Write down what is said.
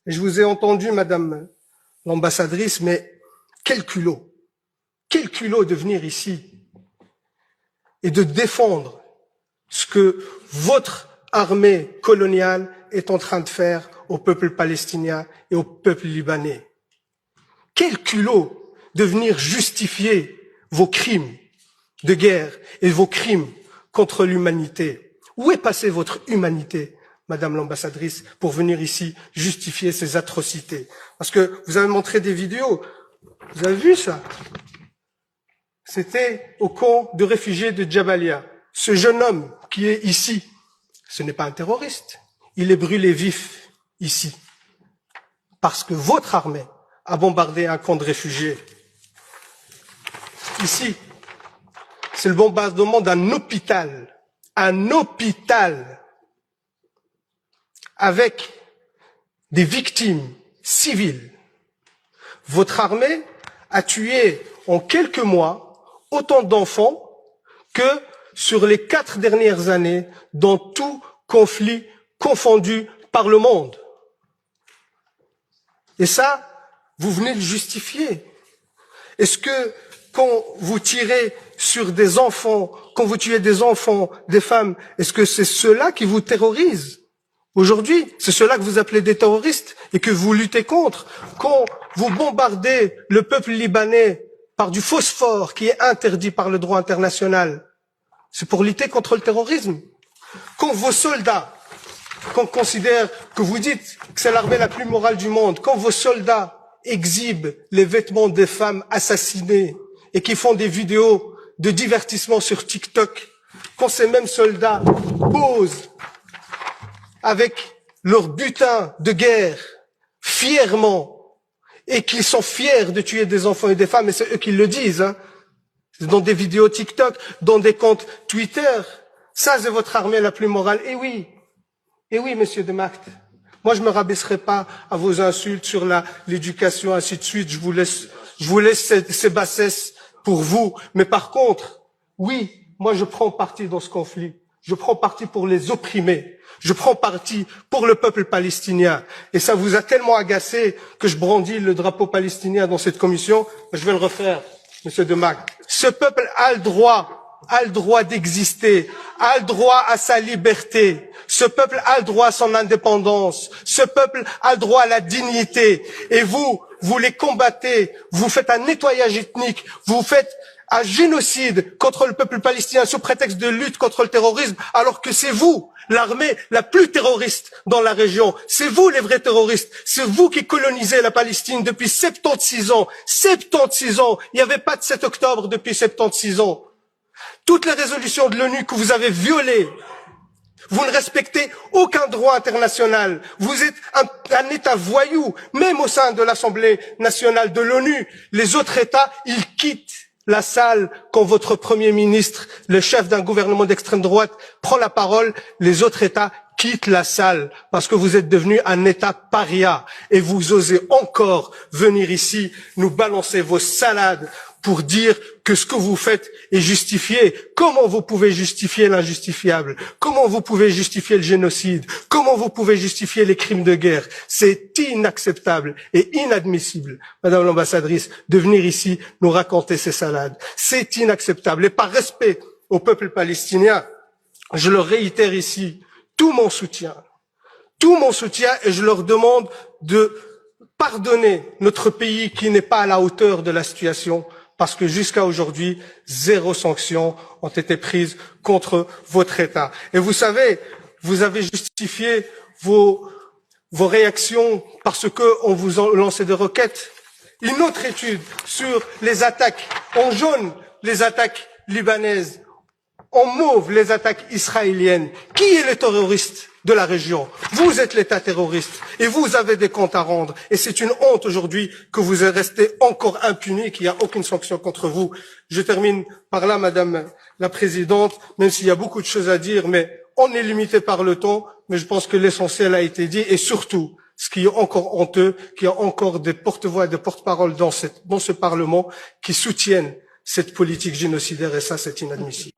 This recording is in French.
Et je vous ai entendu, Madame l'ambassadrice, mais quel culot de venir ici et de défendre ce que votre armée coloniale est en train de faire au peuple palestinien et au peuple libanais. Quel culot de venir justifier vos crimes de guerre et vos crimes contre l'humanité. Où est passée votre humanité, Madame l'ambassadrice, pour venir ici justifier ces atrocités? Parce que vous avez montré des vidéos. Vous avez vu ça? C'était au camp de réfugiés de Jabalia. Ce jeune homme qui est ici, ce n'est pas un terroriste. Il est brûlé vif ici. Parce que votre armée a bombardé un camp de réfugiés. Ici, c'est le bombardement d'un hôpital. Un hôpital avec des victimes civiles. Votre armée a tué en quelques mois autant d'enfants que sur les 4 dernières années dans tout conflit confondu par le monde. Et ça, vous venez de justifier. Est-ce que quand vous tirez sur des enfants, quand vous tuez des enfants, des femmes, est-ce que c'est ceux-là qui vous terrorisent? Aujourd'hui, c'est ceux-là que vous appelez des terroristes et que vous luttez contre. Quand vous bombardez le peuple libanais par du phosphore qui est interdit par le droit international, c'est pour lutter contre le terrorisme. Quand vos soldats, qu'on considère que vous dites que c'est l'armée la plus morale du monde, quand vos soldats exhibent les vêtements des femmes assassinées et qui font des vidéos de divertissement sur TikTok, quand ces mêmes soldats posent avec leur butin de guerre fièrement et qu'ils sont fiers de tuer des enfants et des femmes, et c'est eux qui le disent, hein, dans des vidéos TikTok, dans des comptes Twitter, ça c'est votre armée la plus morale. Et oui, monsieur de Macht, moi je me rabaisserai pas à vos insultes sur l'éducation, ainsi de suite, je vous laisse ces bassesses pour vous, mais par contre, oui, moi je prends parti dans ce conflit, je prends parti pour les opprimés. Je prends parti pour le peuple palestinien. Et ça vous a tellement agacé que je brandis le drapeau palestinien dans cette commission. Je vais le refaire, monsieur de Macht. Ce peuple a le droit d'exister, a le droit à sa liberté. Ce peuple a le droit à son indépendance. Ce peuple a le droit à la dignité. Et vous les combattez. Vous faites un nettoyage ethnique. Vous faites un génocide contre le peuple palestinien sous prétexte de lutte contre le terrorisme, alors que c'est vous, l'armée la plus terroriste dans la région. C'est vous les vrais terroristes. C'est vous qui colonisez la Palestine depuis 76 ans. 76 ans. Il n'y avait pas de 7 octobre depuis 76 ans. Toutes les résolutions de l'ONU que vous avez violées, vous ne respectez aucun droit international. Vous êtes un État voyou, même au sein de l'Assemblée nationale de l'ONU. Les autres États, ils quittent la salle quand votre Premier ministre, le chef d'un gouvernement d'extrême droite, prend la parole. Les autres États quittent la salle parce que vous êtes devenu un État paria et vous osez encore venir ici nous balancer vos salades pour dire que ce que vous faites est justifié. Comment vous pouvez justifier l'injustifiable? Comment vous pouvez justifier le génocide? Comment vous pouvez justifier les crimes de guerre? C'est inacceptable et inadmissible, Madame l'ambassadrice, de venir ici nous raconter ces salades. C'est inacceptable. Et par respect au peuple palestinien, je leur réitère ici tout mon soutien, et je leur demande de pardonner notre pays qui n'est pas à la hauteur de la situation, parce que jusqu'à aujourd'hui, 0 sanctions ont été prises contre votre État. Et vous savez, vous avez justifié vos réactions parce qu'on vous a lancé des roquettes. Une autre étude sur les attaques en jaune, les attaques libanaises, en mauve, les attaques israéliennes. Qui est le terroriste de la région? Vous êtes l'État terroriste et vous avez des comptes à rendre. Et c'est une honte aujourd'hui que vous êtes resté encore impuni, qu'il n'y a aucune sanction contre vous. Je termine par là, Madame la Présidente, même s'il y a beaucoup de choses à dire, mais on est limité par le temps, mais je pense que l'essentiel a été dit. Et surtout, ce qui est encore honteux, qu'il y a encore des porte-voix et des porte-paroles dans ce Parlement qui soutiennent cette politique génocidaire, et ça, c'est inadmissible.